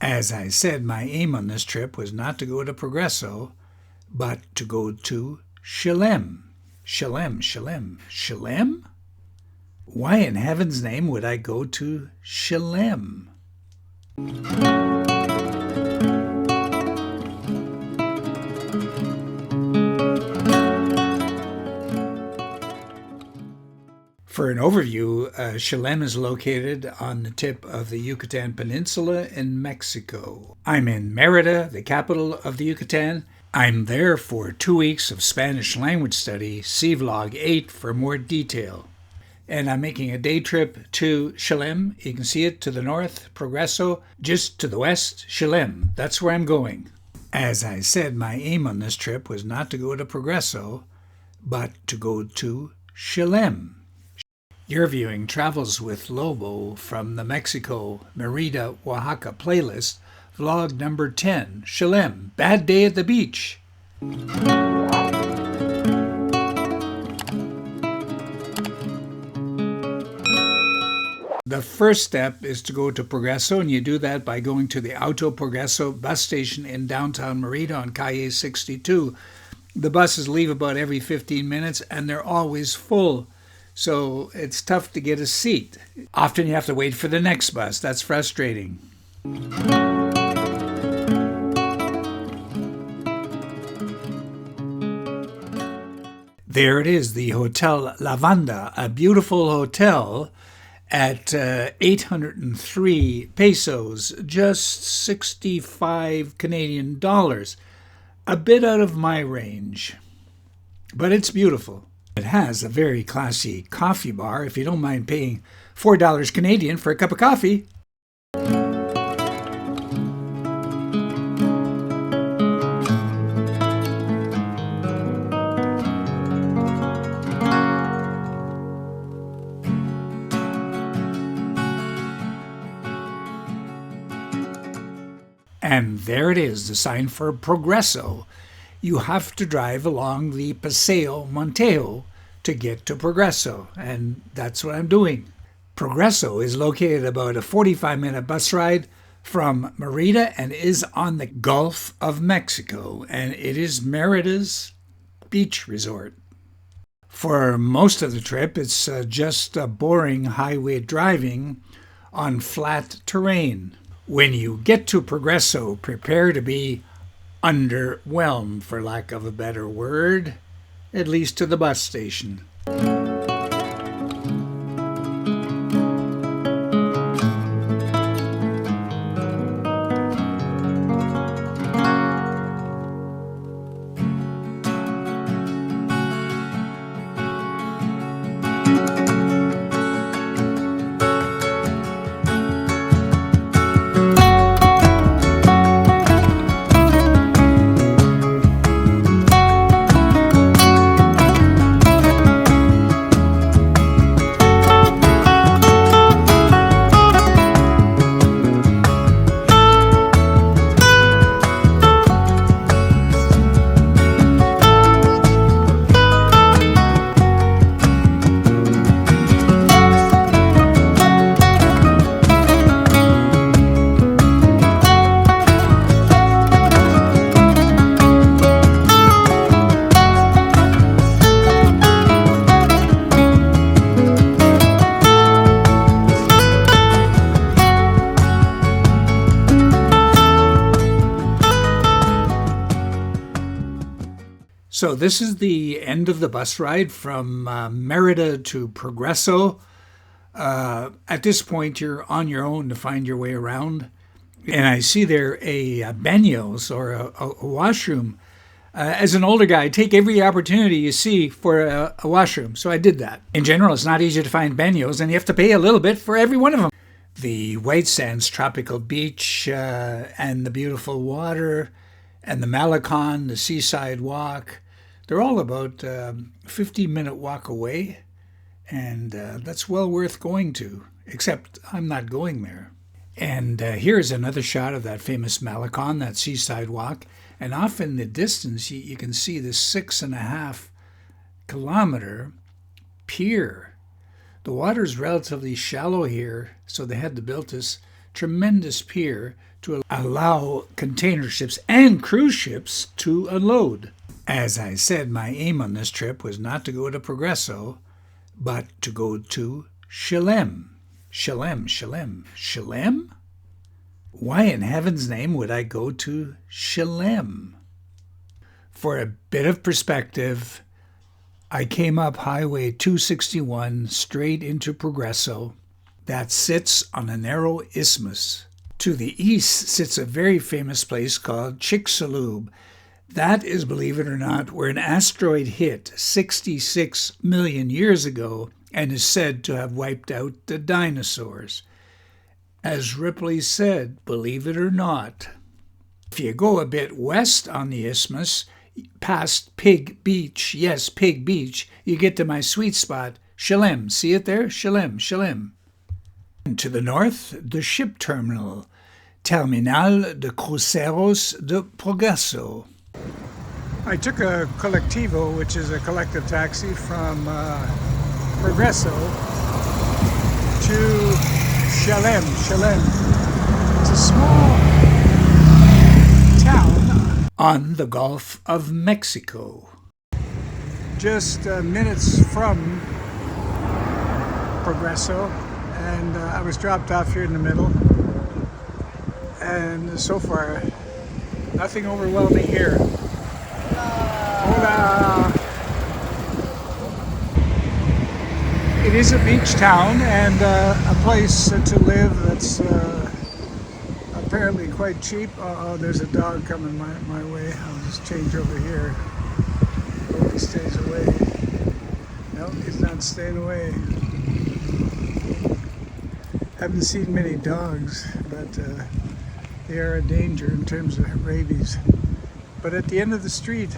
As I said, my aim on this trip was not to go to Progreso, but to go to Chelem. Chelem? Why in heaven's name would I go to Chelem? For an overview, Chelem is located on the tip of the Yucatan Peninsula in Mexico. I'm in Merida, the capital of the Yucatan. I'm there for 2 weeks of Spanish language study. See Vlog 8 for more detail. And I'm making a day trip to Chelem. You can see it to the north, Progreso. Just to the west, Chelem. That's where I'm going. As I said, my aim on this trip was not to go to Progreso, but to go to Chelem. You're viewing Travels with Lobo from the Mexico, Merida, Oaxaca playlist, vlog number 10, Chelem, Bad Day at the Beach. The first step is to go to Progreso, and you do that by going to the Auto Progreso bus station in downtown Merida on Calle 62. The buses leave about every 15 minutes, and they're always full. So it's tough to get a seat. Often you have to wait for the next bus. That's frustrating. There it is, the Hotel Lavanda, a beautiful hotel at 803 pesos, just 65 Canadian dollars. A bit out of my range, but it's beautiful. It has a very classy coffee bar, if you don't mind paying $4 Canadian for a cup of coffee. And there it is, the sign for Progreso. You have to drive along the Paseo Montejo to get to Progreso, and that's what I'm doing. Progreso is located about a 45-minute bus ride from Merida and is on the Gulf of Mexico, and it is Merida's beach resort. For most of the trip, it's just boring highway driving on flat terrain. When you get to Progreso, prepare to be underwhelmed, for lack of a better word, at least to the bus station. So this is the end of the bus ride from Merida to Progreso. At this point, you're on your own to find your way around. And I see there a baños, or a washroom. As an older guy, I take every opportunity you see for a washroom. So I did that. In general, it's not easy to find baños, and you have to pay a little bit for every one of them. The White Sands tropical beach and the beautiful water and the Malecon, the seaside walk, they're all about a 15-minute walk away, and that's well worth going to, except I'm not going there. And here's another shot of that famous Malecon, that seaside walk, and off in the distance you can see this 6.5 kilometer pier. The water's relatively shallow here, so they had to build this tremendous pier to allow container ships and cruise ships to unload. As I said, my aim on this trip was not to go to Progreso, but to go to Chelem. Chelem? Why in heaven's name would I go to Chelem? For a bit of perspective, I came up Highway 261 straight into Progreso. That sits on a narrow isthmus. To the east sits a very famous place called Chicxulub. That is, believe it or not, where an asteroid hit 66 million years ago and is said to have wiped out the dinosaurs. As Ripley said, believe it or not. If you go a bit west on the isthmus, past Pig Beach, yes, Pig Beach, you get to my sweet spot, Chelem. See it there? Chelem. And to the north, the ship terminal, Terminal de Cruceros de Progreso. I took a colectivo, which is a collective taxi from Progreso to Chelem. It's a small town on the Gulf of Mexico. Just minutes from Progreso, and I was dropped off here in the middle. And so far, nothing overwhelming here. Hola! It is a beach town and a place to live that's apparently quite cheap. Oh, there's a dog coming my way. I'll just change over here. Hope he stays away. No, he's not staying away. Haven't seen many dogs, but they are a danger in terms of rabies. But at the end of the street,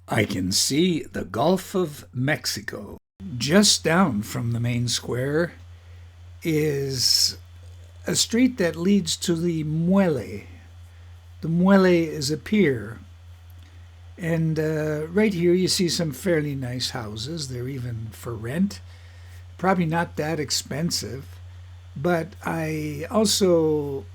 I can see the Gulf of Mexico. Just down from the main square is a street that leads to the Muelle. The Muelle is a pier. And right here you see some fairly nice houses. They're even for rent. Probably not that expensive. But I also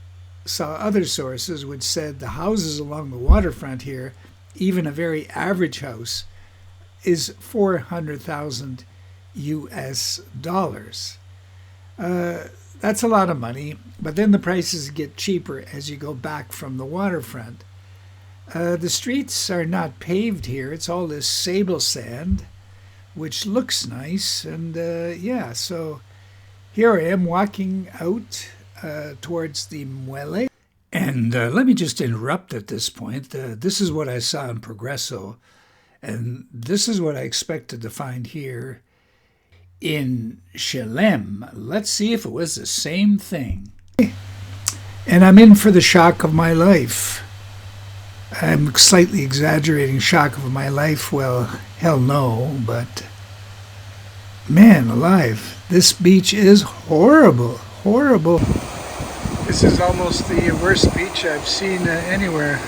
saw other sources which said the houses along the waterfront here, even a very average house, is $400,000 US. That's a lot of money, but then the prices get cheaper as you go back from the waterfront. The streets are not paved here. It's all this sable sand, which looks nice. And yeah, so here I am walking out towards the Muelle. And let me just interrupt at this point. This is what I saw in Progreso, and this is what I expected to find here in Chelem. Let's see if it was the same thing. And I'm in for the shock of my life. I'm slightly exaggerating shock of my life. Well, hell no, but man alive, this beach is horrible. This is almost the worst beach I've seen anywhere.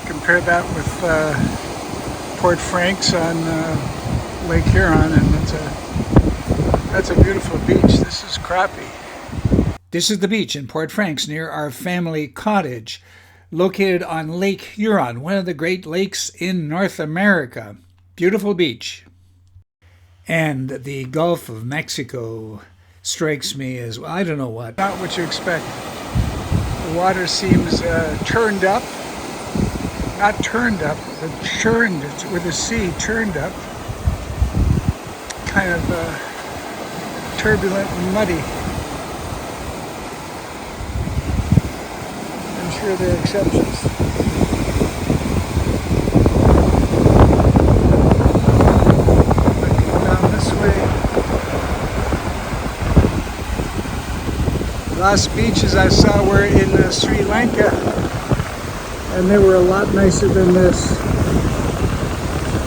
Compare that with Port Franks on Lake Huron, and that's a beautiful beach. This is crappy. This is the beach in Port Franks near our family cottage, located on Lake Huron, one of the Great Lakes in North America. Beautiful beach. And the Gulf of Mexico strikes me as, well, I don't know what. Not what you expect. The water seems turned up. Not turned up, but churned, with a C, churned up. Kind of turbulent and muddy. I'm sure there are exceptions. Down this way. The last beaches I saw were in Sri Lanka, and they were a lot nicer than this.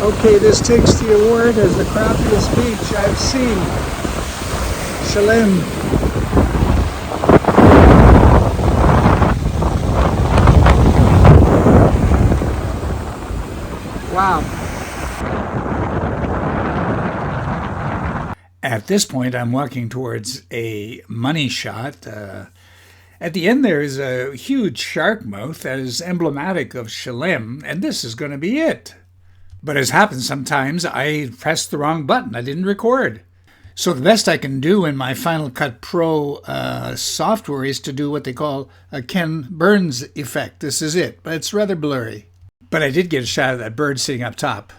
Okay, this takes the award as the crappiest beach I've seen. Chelem. Wow. At this point, I'm walking towards a money shot, At the end, there is a huge shark mouth that is emblematic of Chelem, and this is going to be it. But as happens sometimes, I pressed the wrong button. I didn't record. So the best I can do in my Final Cut Pro software is to do what they call a Ken Burns effect. This is it, but it's rather blurry. But I did get a shot of that bird sitting up top.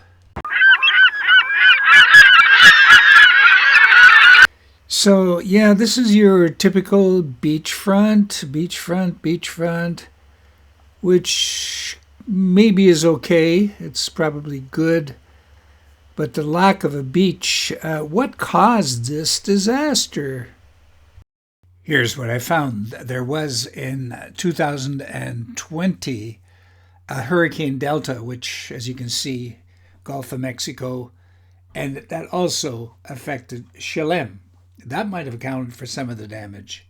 So yeah, this is your typical beachfront, which maybe is okay. It's probably good. But the lack of a beach, what caused this disaster? Here's what I found. There was in 2020 a Hurricane Delta, which, as you can see, Gulf of Mexico, and that also affected Chelem. That might have accounted for some of the damage.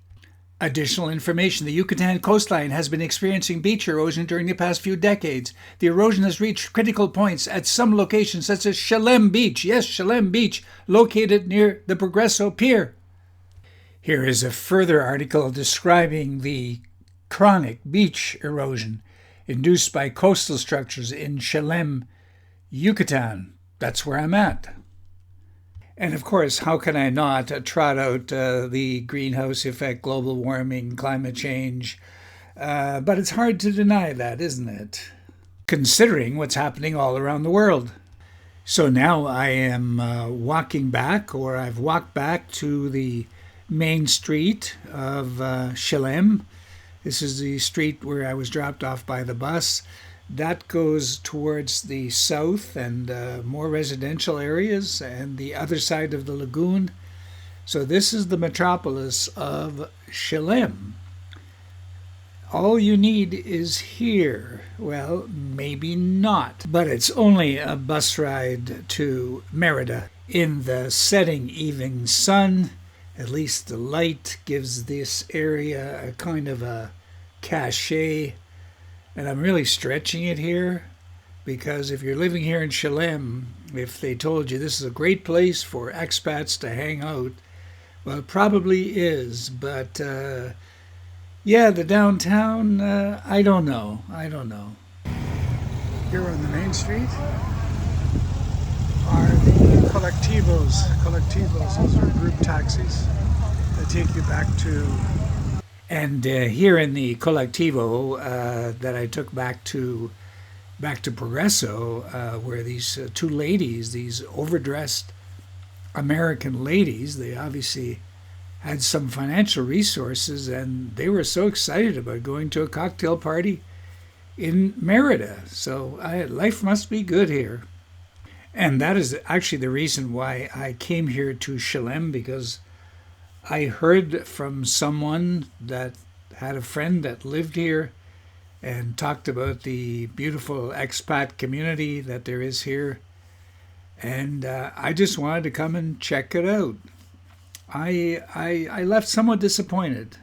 Additional information. The Yucatan coastline has been experiencing beach erosion during the past few decades. The erosion has reached critical points at some locations, such as Chelem Beach. Yes, Chelem Beach, located near the Progreso Pier. Here is a further article describing the chronic beach erosion induced by coastal structures in Chelem, Yucatan. That's where I'm at. And of course, how can I not trot out the greenhouse effect, global warming, climate change? But it's hard to deny that, isn't it? Considering what's happening all around the world. So now I am walking back, or I've walked back to the main street of Chelem. This is the street where I was dropped off by the bus. That goes towards the south and more residential areas and the other side of the lagoon. So this is the metropolis of Chelem. All you need is here. Well, maybe not, but it's only a bus ride to Merida. In the setting evening sun, at least the light gives this area a kind of a cachet. And I'm really stretching it here because if you're living here in Chelem, if they told you this is a great place for expats to hang out, well, it probably is. But yeah, the downtown, I don't know. Here on the main street are the colectivos. Those are group taxis that take you back to. And here in the colectivo that I took back to Progreso, where these two ladies, these overdressed American ladies, they obviously had some financial resources, and they were so excited about going to a cocktail party in Merida. So life must be good here. And that is actually the reason why I came here to Chelem, because I heard from someone that had a friend that lived here and talked about the beautiful expat community that there is here. And I just wanted to come and check it out. I left somewhat disappointed.